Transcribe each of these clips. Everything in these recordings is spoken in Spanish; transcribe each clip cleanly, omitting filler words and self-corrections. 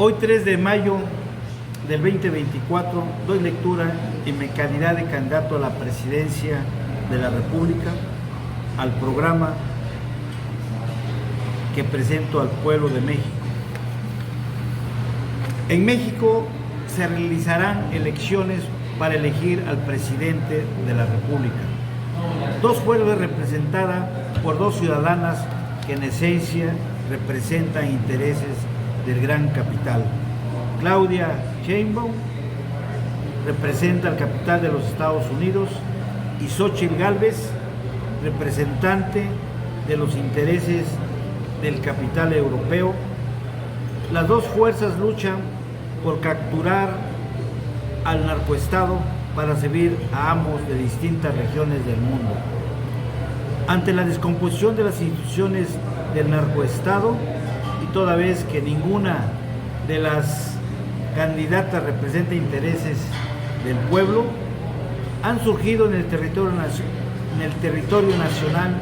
Hoy 3 de mayo del 2024 doy lectura en mi calidad de candidato a la presidencia de la República al programa que presento al pueblo de México. En México se realizarán elecciones para elegir al presidente de la República. Dos fuerzas representadas por dos ciudadanas que en esencia representan intereses del gran capital. Claudia Sheinbaum representa al capital de los Estados Unidos y Xóchitl Gálvez, representante de los intereses del capital europeo. Las dos fuerzas luchan por capturar al narcoestado para servir a ambos de distintas regiones del mundo. Ante la descomposición de las instituciones del narcoestado, y toda vez que ninguna de las candidatas representa intereses del pueblo, han surgido en el territorio nacional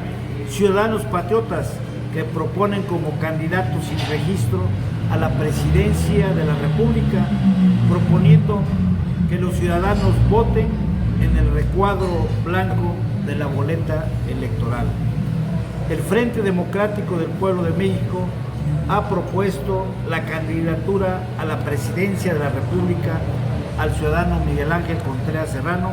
ciudadanos patriotas que proponen como candidatos sin registro a la presidencia de la República, proponiendo que los ciudadanos voten en el recuadro blanco de la boleta electoral. El Frente Democrático del Pueblo de México ha propuesto la candidatura a la presidencia de la República al ciudadano Miguel Ángel Contreras Serrano,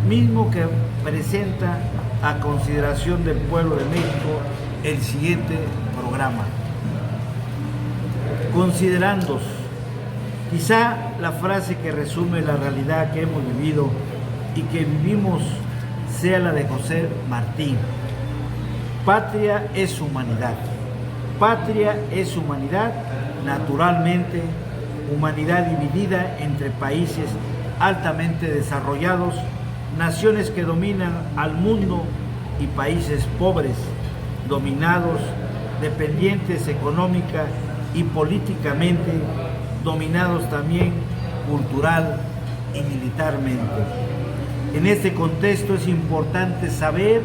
mismo que presenta a consideración del pueblo de México el siguiente programa. Considerandos, quizá la frase que resume la realidad que hemos vivido y que vivimos sea la de José Martín. Patria es humanidad. Patria es humanidad, naturalmente, humanidad dividida entre países altamente desarrollados, naciones que dominan al mundo y países pobres, dominados, dependientes económica y políticamente, dominados también cultural y militarmente. En este contexto es importante saber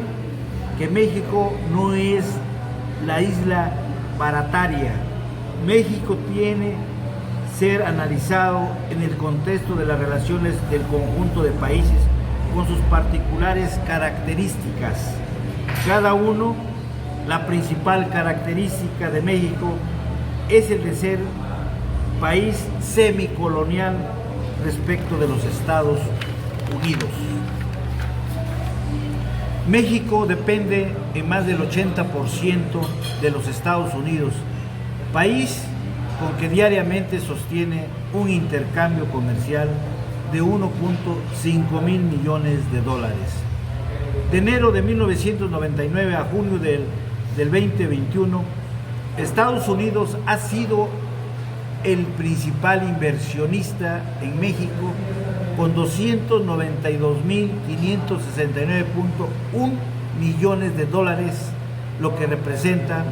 que México no es la isla barataria. México tiene que ser analizado en el contexto de las relaciones del conjunto de países con sus particulares características. Cada uno, la principal característica de México es el de ser país semicolonial respecto de los Estados Unidos. México depende en más del 80% de los Estados Unidos, país con que diariamente sostiene un intercambio comercial de 1.5 mil millones de dólares. De enero de 1999 a junio del 2021, Estados Unidos ha sido el principal inversionista en México con 292.569.1 millones de dólares, lo que representa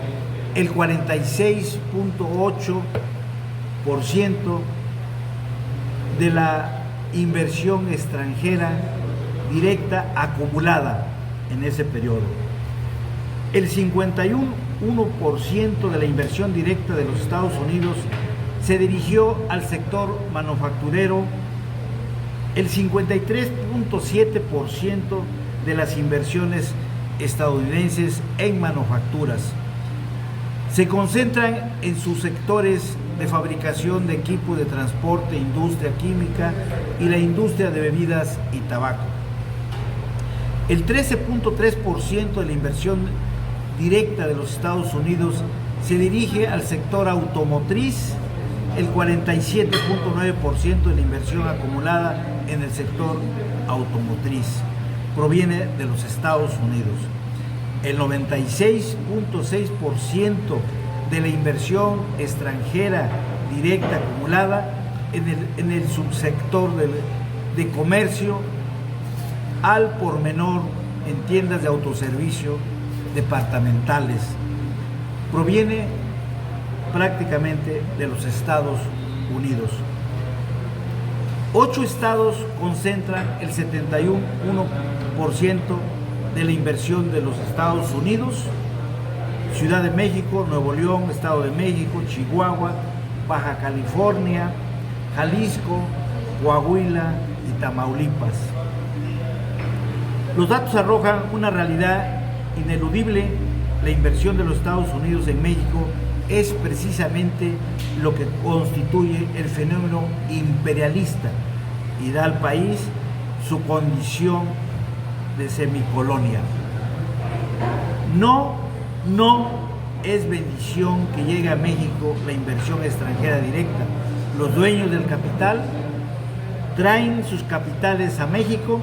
el 46.8% de la inversión extranjera directa acumulada en ese periodo. El 51% de la inversión directa de los Estados Unidos se dirigió al sector manufacturero, el 53.7% de las inversiones estadounidenses en manufacturas se concentran en sus sectores de fabricación de equipos de transporte, industria química y la industria de bebidas y tabaco. El 13.3% de la inversión directa de los Estados Unidos se dirige al sector automotriz, el 47.9% de la inversión acumulada en el sector automotriz proviene de los Estados Unidos. El 96.6% de la inversión extranjera directa acumulada en el subsector de comercio al por menor en tiendas de autoservicio departamentales proviene prácticamente de los Estados Unidos. 8 estados concentran el 71% de la inversión de los Estados Unidos: Ciudad de México, Nuevo León, Estado de México, Chihuahua, Baja California, Jalisco, Coahuila y Tamaulipas. Los datos arrojan una realidad ineludible. La inversión de los Estados Unidos en México es precisamente lo que constituye el fenómeno imperialista y da al país su condición de semicolonia. No es bendición que llegue a México la inversión extranjera directa. Los dueños del capital traen sus capitales a México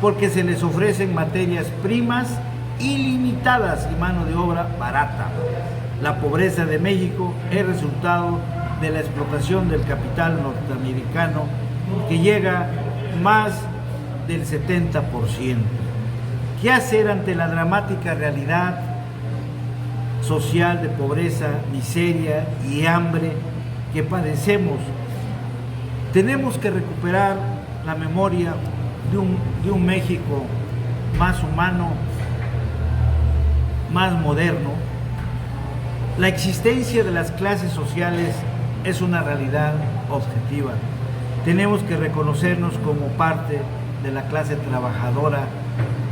porque se les ofrecen materias primas ilimitadas y mano de obra barata. La pobreza de México es resultado de la explotación del capital norteamericano, que llega más del 70%. ¿Qué hacer ante la dramática realidad social de pobreza, miseria y hambre que padecemos? Tenemos que recuperar la memoria de un México más humano, más moderno. La existencia de las clases sociales es una realidad objetiva. Tenemos que reconocernos como parte de la clase trabajadora,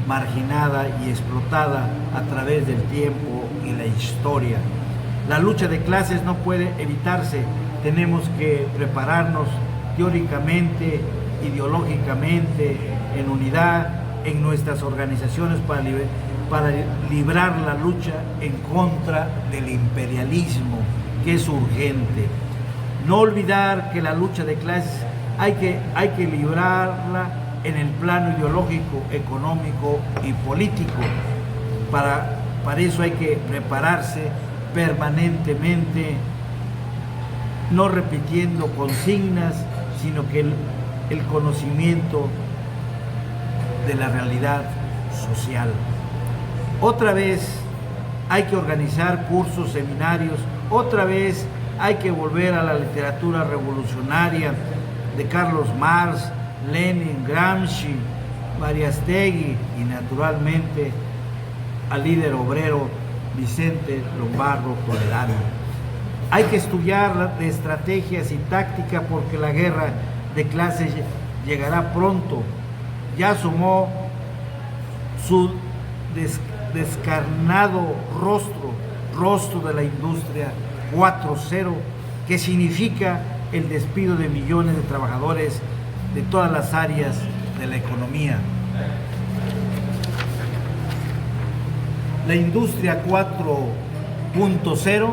marginada y explotada a través del tiempo y la historia. La lucha de clases no puede evitarse. Tenemos que prepararnos teóricamente, ideológicamente, en unidad, en nuestras organizaciones para librar la lucha en contra del imperialismo, que es urgente. No olvidar que la lucha de clases hay que librarla en el plano ideológico, económico y político. Para eso hay que prepararse permanentemente, no repitiendo consignas, sino que el conocimiento de la realidad social. Otra vez hay que organizar cursos, seminarios, otra vez hay que volver a la literatura revolucionaria de Carlos Marx, Lenin, Gramsci, Mariátegui y naturalmente al líder obrero Vicente Lombardo Toledano. Hay que estudiar de estrategias y táctica porque la guerra de clases llegará pronto. Ya asomó su descarnado rostro de la industria 4.0, que significa el despido de millones de trabajadores de todas las áreas de la economía. La industria 4.0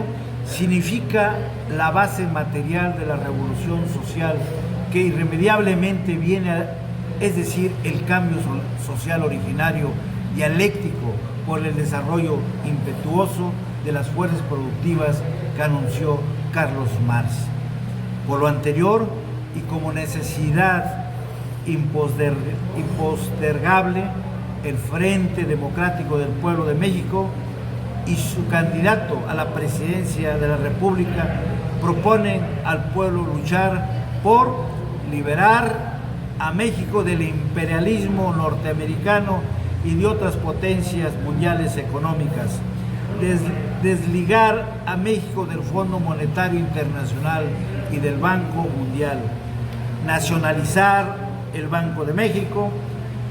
significa la base material de la revolución social que irremediablemente viene, es decir, el cambio social originario, dialéctico, por el desarrollo impetuoso de las fuerzas productivas que anunció Carlos Marx. Por lo anterior, y como necesidad impostergable, el Frente Democrático del Pueblo de México y su candidato a la presidencia de la República proponen al pueblo luchar por liberar a México del imperialismo norteamericano y de otras potencias mundiales económicas, desligar a México del Fondo Monetario Internacional y del Banco Mundial, nacionalizar el Banco de México,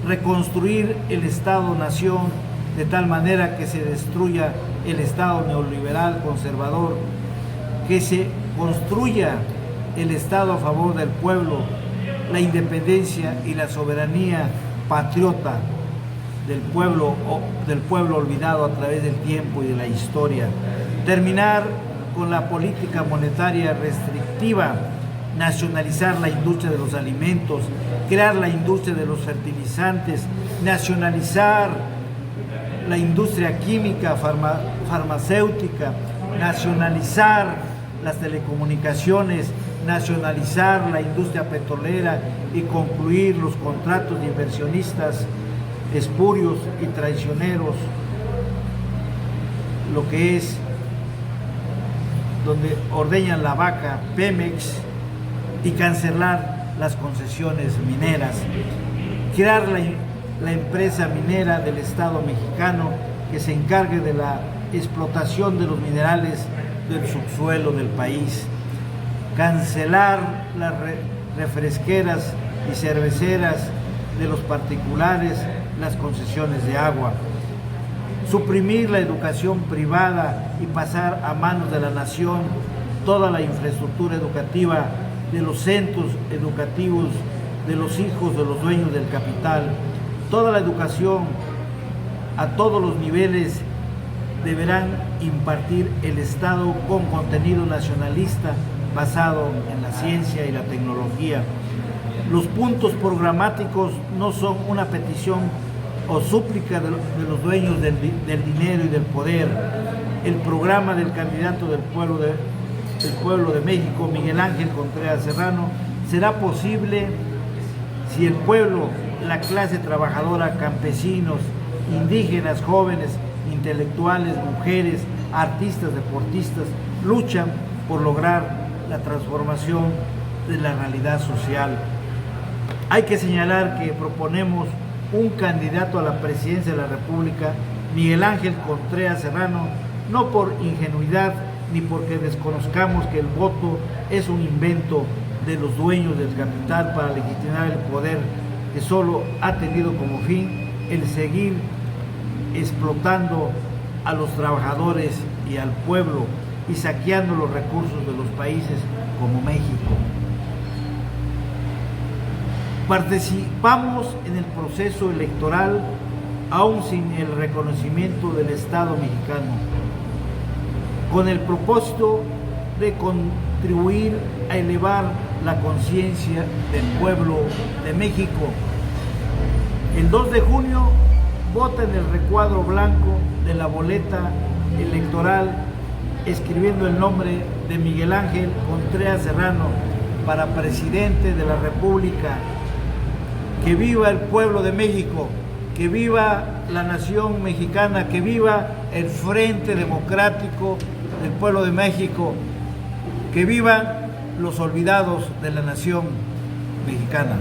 reconstruir el Estado-Nación de tal manera que se destruya el Estado neoliberal conservador, que se construya el Estado a favor del pueblo, la independencia y la soberanía patriota del pueblo olvidado a través del tiempo y de la historia. Terminar con la política monetaria restrictiva, nacionalizar la industria de los alimentos, crear la industria de los fertilizantes, nacionalizar la industria química, farmacéutica, nacionalizar las telecomunicaciones, nacionalizar la industria petrolera y concluir los contratos de inversionistas espurios y traicioneros, lo que es donde ordeñan la vaca, Pemex, y cancelar las concesiones mineras, crear la empresa minera del Estado mexicano que se encargue de la explotación de los minerales del subsuelo del país, cancelar las refresqueras y cerveceras de los particulares, las concesiones de agua, suprimir la educación privada y pasar a manos de la nación toda la infraestructura educativa de los centros educativos de los hijos de los dueños del capital. Toda la educación a todos los niveles deberán impartir el Estado con contenido nacionalista basado en la ciencia y la tecnología. Los puntos programáticos no son una petición o súplica de los dueños del dinero y del poder. El programa del candidato del pueblo de México, Miguel Ángel Contreras Serrano, será posible si el pueblo, la clase trabajadora, campesinos, indígenas, jóvenes, intelectuales, mujeres, artistas, deportistas, luchan por lograr la transformación de la realidad social. Hay que señalar que proponemos un candidato a la presidencia de la República, Miguel Ángel Contreras Serrano, no por ingenuidad ni porque desconozcamos que el voto es un invento de los dueños del capital para legitimar el poder que solo ha tenido como fin el seguir explotando a los trabajadores y al pueblo y saqueando los recursos de los países como México. Participamos en el proceso electoral aún sin el reconocimiento del Estado mexicano, con el propósito de contribuir a elevar la conciencia del pueblo de México. El 2 de junio vota en el recuadro blanco de la boleta electoral escribiendo el nombre de Miguel Ángel Contreras Serrano para presidente de la República. Que viva el pueblo de México, que viva la nación mexicana, que viva el Frente Democrático del Pueblo de México, que vivan los olvidados de la nación mexicana.